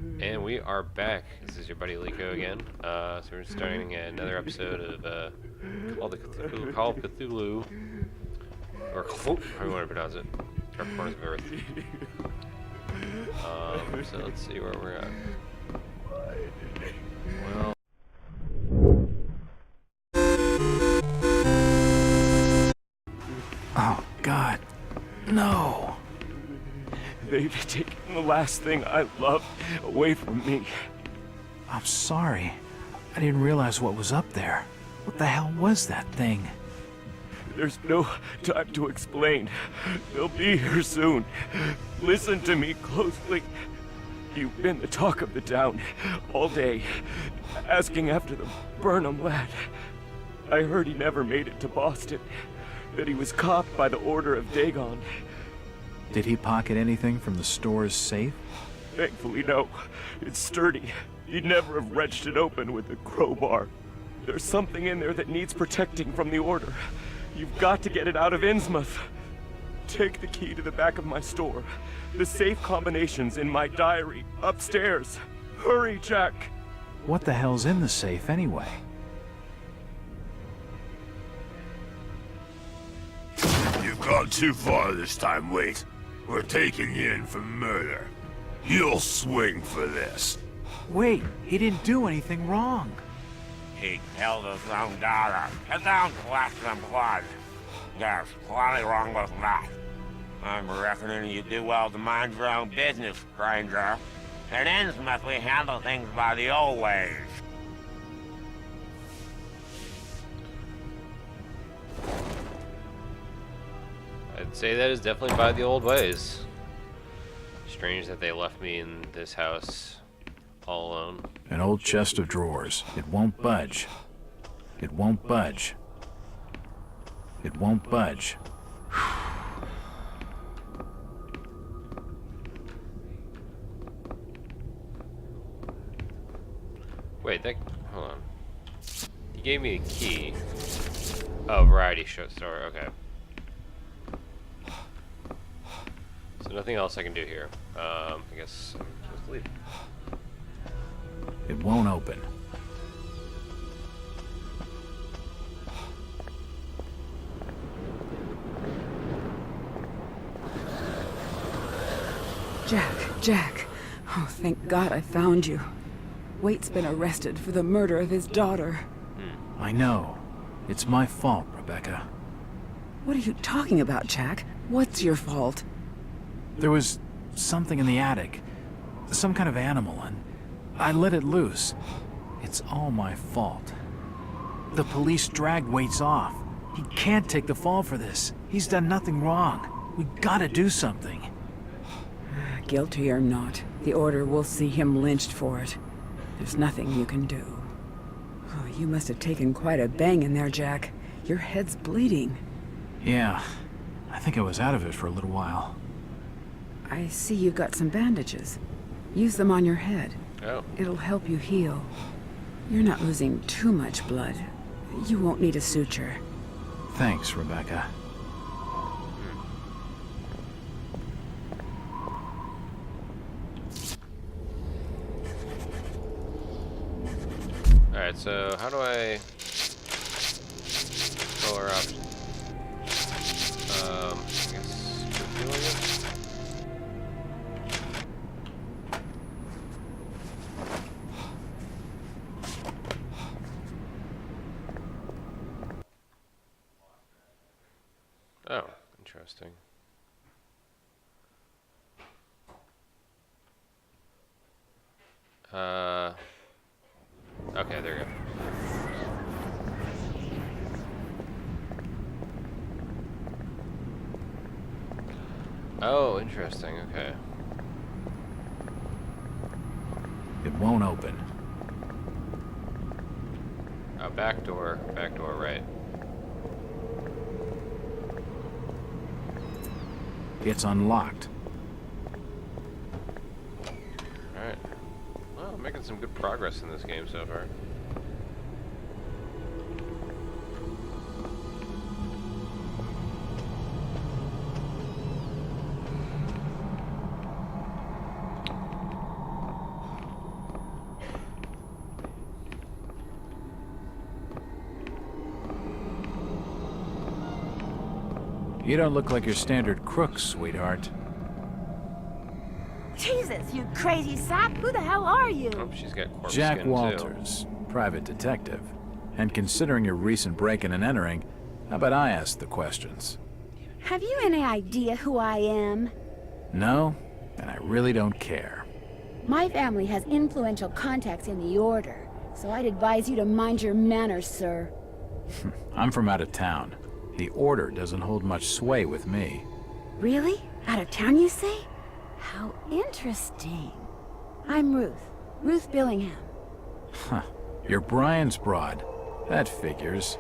And we are back. This is your buddy Liko again. So we're starting another episode of Call of Cthulhu, or Cthulhu, how you want to pronounce it, Dark Corners of Earth. So let's see where we're at. Well, oh God, no! They've taken the last thing I loved away from me. I'm sorry. I didn't realize what was up there. What the hell was that thing? There's no time to explain. They'll be here soon. Listen to me closely. You've been the talk of the town all day, asking after the Burnham lad. I heard he never made it to Boston, that he was caught by the order of Dagon. Did he pocket anything from the store's safe? Thankfully, no. It's sturdy. He'd never have wrenched it open with a crowbar. There's something in there that needs protecting from the order. You've got to get it out of Innsmouth. Take the key to the back of my store. The safe combination's in my diary, upstairs. Hurry, Jack! What the hell's in the safe anyway? You've gone too far this time, Wait. We're taking you in for murder. You'll swing for this. Wait, he didn't do anything wrong. He killed his own daughter. It don't flesh and blood. There's plenty wrong with that. I'm reckoning you do well to mind your own business, stranger. At Innsmouth, we handle things by the old ways. I'd say that is definitely by the old ways. Strange that they left me in this house all alone. An old chest of drawers. It won't budge. It won't budge. It won't budge. Wait, hold on. You gave me a key. Oh, variety store, okay. So nothing else I can do here. I guess I'm supposed to leave. It won't open. Jack. Oh, thank God I found you. Waite's been arrested for the murder of his daughter. I know. It's my fault, Rebecca. What are you talking about, Jack? What's your fault? There was something in the attic. Some kind of animal, and I let it loose. It's all my fault. The police dragged Waits off. He can't take the fall for this. He's done nothing wrong. We gotta do something. Guilty or not, the order will see him lynched for it. There's nothing you can do. Oh, you must have taken quite a bang in there, Jack. Your head's bleeding. Yeah, I think I was out of it for a little while. I see you've got some bandages. Use them on your head. Oh. It'll help you heal. You're not losing too much blood. You won't need a suture. Thanks, Rebecca. Alright, so how do I pull her up? I guess keep doing it. Oh, interesting. Okay, there we go. Oh, interesting, okay. It won't open. Oh, back door, right. It's unlocked. Alright. Well, I'm making some good progress in this game so far. You don't look like your standard crook, sweetheart. Jesus, you crazy sap! Who the hell are you? Oh, she's got corpse Jack skin, too. Walters, private detective. And considering your recent break-in and entering, how about I ask the questions? Have you any idea who I am? No, and I really don't care. My family has influential contacts in the Order, so I'd advise you to mind your manners, sir. I'm from out of town. The Order doesn't hold much sway with me. Really? Out of town, you say? How interesting. I'm Ruth. Ruth Billingham. Huh. You're Brian's broad. That figures.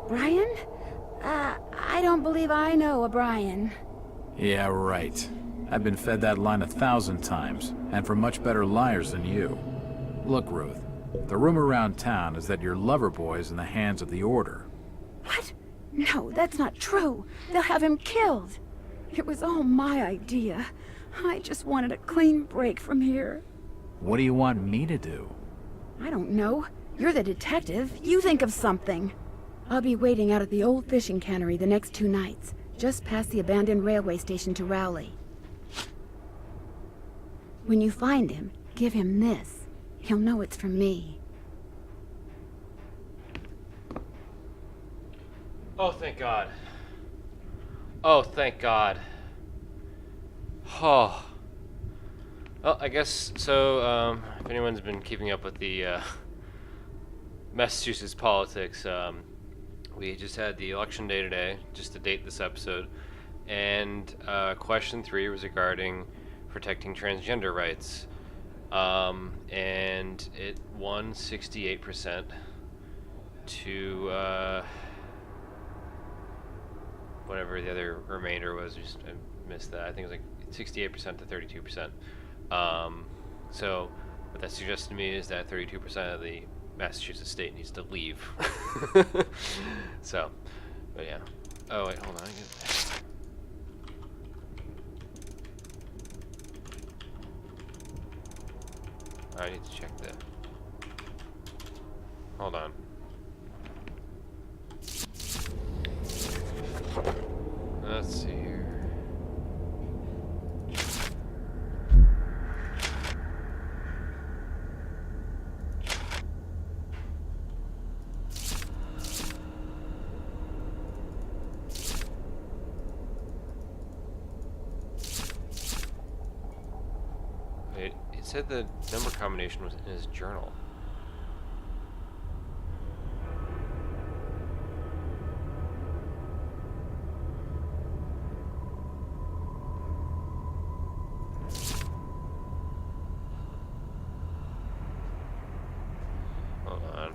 Brian? I don't believe I know a Brian. Yeah, right. I've been fed that line 1,000 times, and from much better liars than you. Look, Ruth, the rumor around town is that your lover boy's in the hands of the Order. What? No, that's not true. They'll have him killed. It was all my idea. I just wanted a clean break from here. What do you want me to do? I don't know. You're the detective. You think of something. I'll be waiting out at the old fishing cannery the next 2 nights, just past the abandoned railway station to Rowley. When you find him, give him this. He'll know it's from me. Oh, thank God. Oh, thank God. Oh. Well, I guess so. If anyone's been keeping up with the Massachusetts politics, we just had the election day today, just to date this episode, and question 3 was regarding protecting transgender rights, and it won 68% to whatever the other remainder was. Just I missed that. I think it was like 68% to 32%. So what that suggests to me is that 32% of the Massachusetts state needs to leave. So, but yeah. Oh wait, hold on. I need to check that. Hold on. Let's see here. It said the number combination was in his journal. Hold on.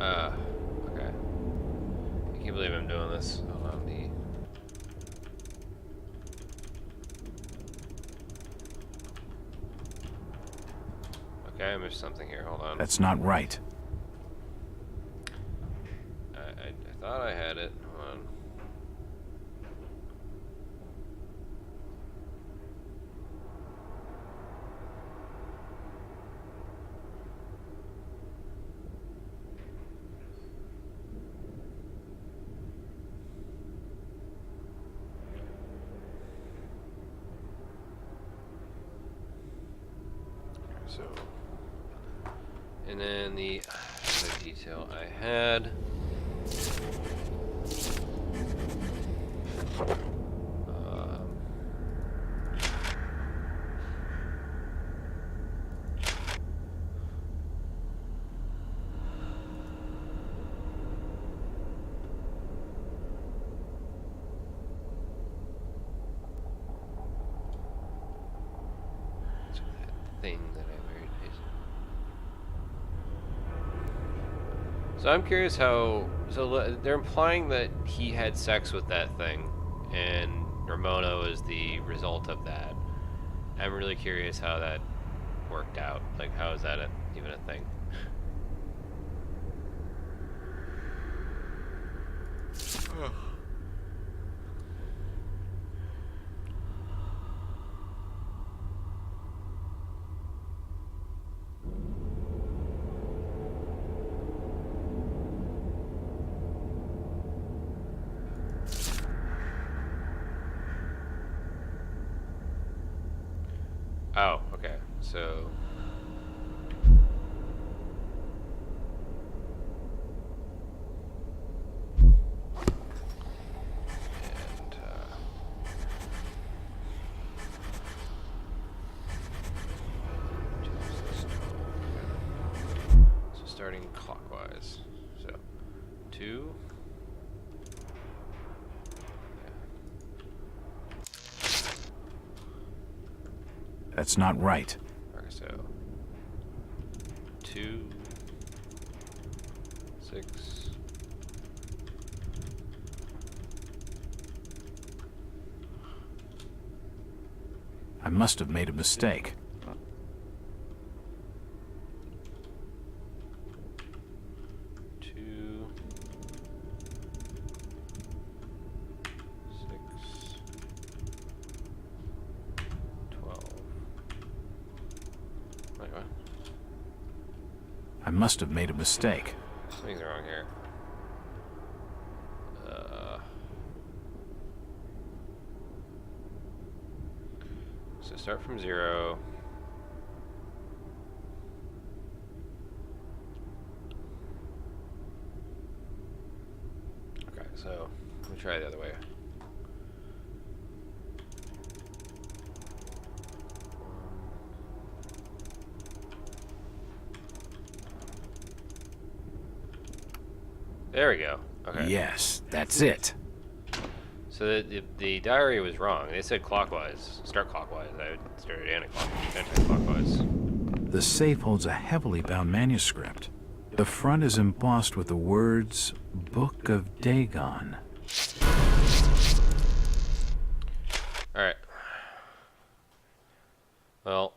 Okay. I can't believe I'm doing this. Hold on, Okay, I missed something here. Hold on. That's not right. I thought I had it. Hold on. So, and then the other detail I had. Thing that I married Jason. So I'm curious how. So they're implying that he had sex with that thing, and Ramona was the result of that. I'm really curious how that worked out. Like, how is that even a thing? so... starting clockwise. So, 2. That's not right. Okay, so 2, 6. I must have made a mistake. 2, 6, 12. Wait, what? I must have made a mistake. Something's wrong here. So start from 0. Okay, so let me try it the other way. There we go. Okay. Yes, that's it. So the diary was wrong. They said clockwise. Start clockwise. I started anti-clockwise. The safe holds a heavily bound manuscript. The front is embossed with the words, Book of Dagon. Alright. Well.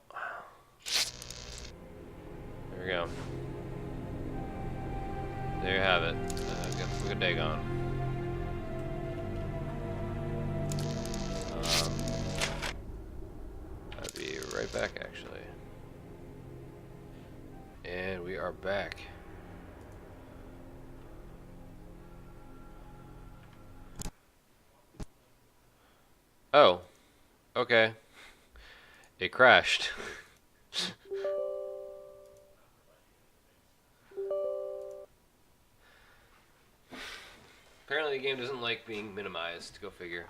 There we go. There you have it. Got the Book of Dagon. I'll be right back, actually. And we are back. Oh. Okay. It crashed. Apparently the game doesn't like being minimized. Go figure.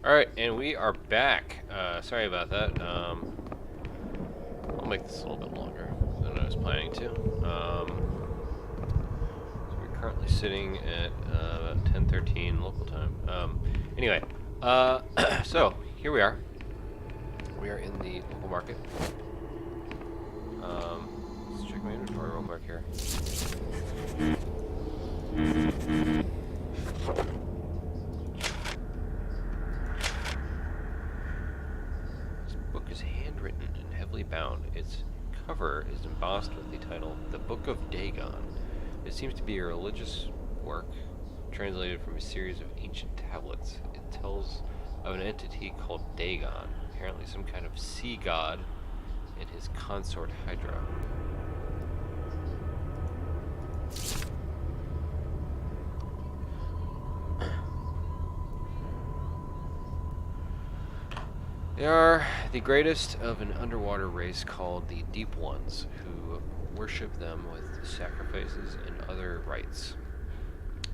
Alright, and we are back. Sorry about that. I'll make this a little bit longer than I was planning to. So we're currently sitting at about 10:13 local time. Anyway, so here we are. We are in the local market. Let's check my inventory real quick here. This book is handwritten and heavily bound. Its cover is embossed with the title, The Book of Dagon. It seems to be a religious work translated from a series of ancient tablets. It tells of an entity called Dagon, apparently some kind of sea god, and his consort Hydra. They are the greatest of an underwater race called the Deep Ones, who worship them with sacrifices and other rites.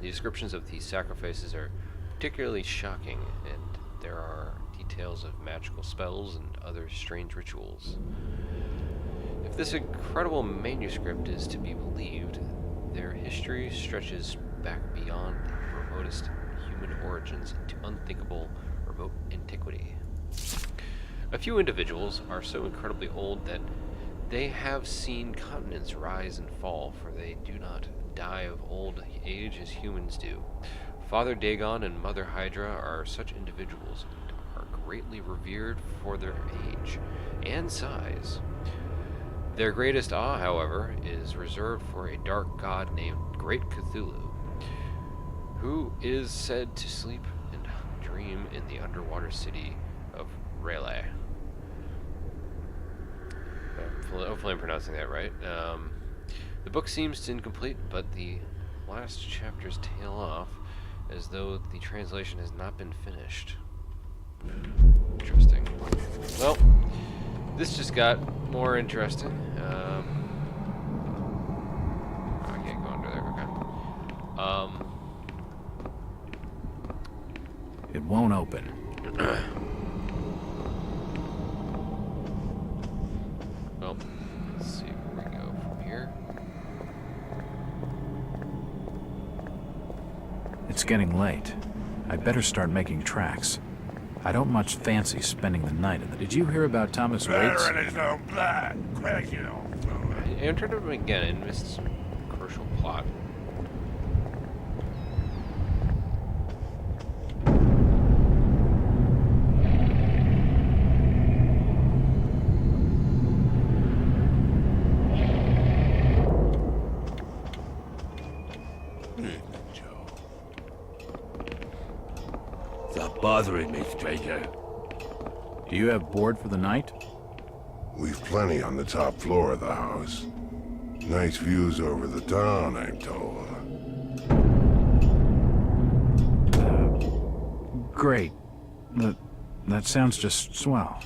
The descriptions of these sacrifices are particularly shocking, and there are details of magical spells and other strange rituals. If this incredible manuscript is to be believed, their history stretches back beyond the remotest human origins into unthinkable remote antiquity. A few individuals are so incredibly old that they have seen continents rise and fall, for they do not die of old age as humans do. Father Dagon and Mother Hydra are such individuals and are greatly revered for their age and size. Their greatest awe, however, is reserved for a dark god named Great Cthulhu, who is said to sleep and dream in the underwater city of Rayleigh. Hopefully I'm pronouncing that right. The book seems incomplete, but the last chapters tail off as though the translation has not been finished. Interesting. Well, this just got more interesting. I can't go under there. Okay. It won't open. Well, let's see where we go from here. It's getting late. I'd better start making tracks. I don't much fancy spending the night in the... Did you hear about Thomas Waits? Better in his own blood. Quick, you know. I entered him again and missed some crucial plot. Stop bothering me, stranger. Do you have board for the night? We've plenty on the top floor of the house. Nice views over the town, I'm told. Great. That sounds just swell.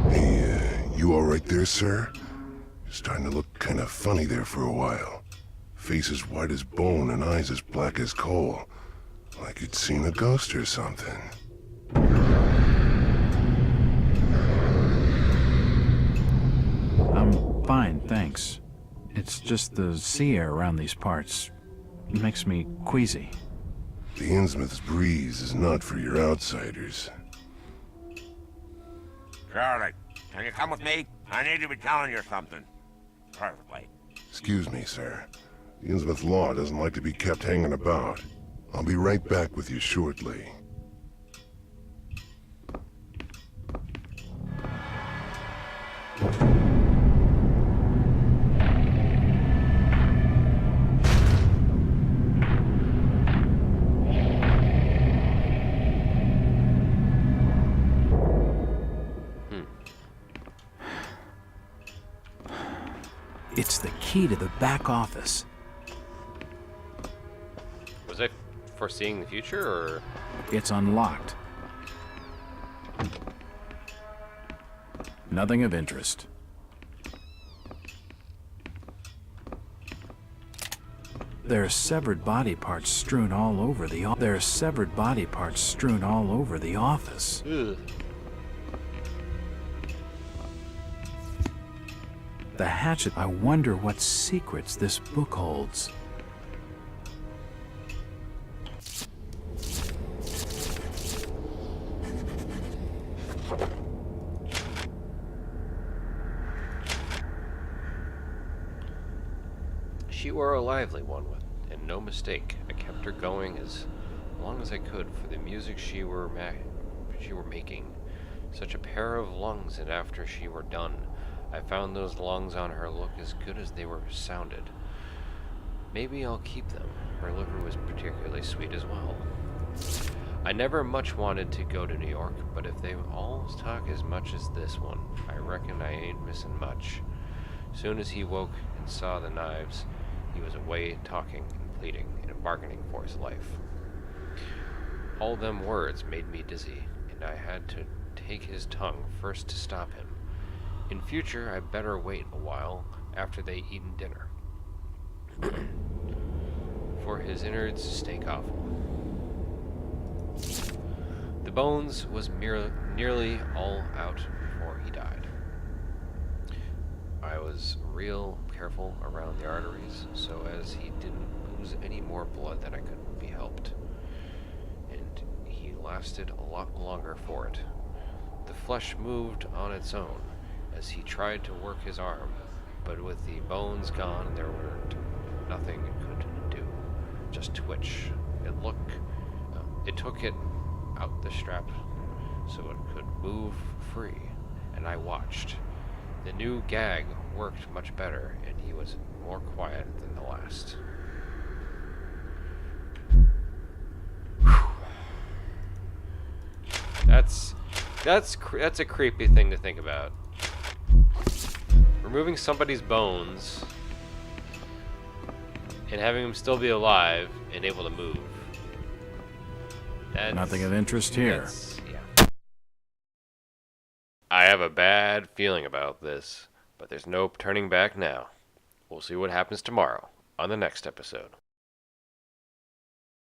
Hey, you all right there, sir? You're starting to look kind of funny there for a while. Face as white as bone and eyes as black as coal. Like you'd seen a ghost or something. I'm fine, thanks. It's just the sea air around these parts. It makes me queasy. The Innsmouth's breeze is not for your outsiders. Charlie, can you come with me? I need to be telling you something. Perfectly. Excuse me, sir. The Innsmouth law doesn't like to be kept hanging about. I'll be right back with you shortly. It's the key to the back office. Was I foreseeing the future, or...? It's unlocked. Nothing of interest. There are severed body parts strewn all over the office. Ugh. The hatchet. I wonder what secrets this book holds. She were a lively one, and no mistake. I kept her going as long as I could for the music she were making. Such a pair of lungs, and after she were done, I found those lungs on her look as good as they were sounded. Maybe I'll keep them. Her liver was particularly sweet as well. I never much wanted to go to New York, but if they all talk as much as this one, I reckon I ain't missing much. Soon as he woke and saw the knives, he was away talking and pleading and bargaining for his life. All them words made me dizzy, and I had to take his tongue first to stop him. In future, I better wait a while after they eaten dinner, for his innards stink awful. The bones was nearly all out before he died. I was real careful around the arteries, so as he didn't lose any more blood than I could be helped. And he lasted a lot longer for it. The flesh moved on its own, as he tried to work his arm, but with the bones gone, there were nothing it could do. Just twitch. It took it out the strap so it could move free, and I watched. The new gag worked much better, and he was more quiet than the last. That's a creepy thing to think about. Removing somebody's bones and having him still be alive and able to move. Nothing of interest here. Yeah. I have a bad feeling about this, but there's no turning back now. We'll see what happens tomorrow on the next episode.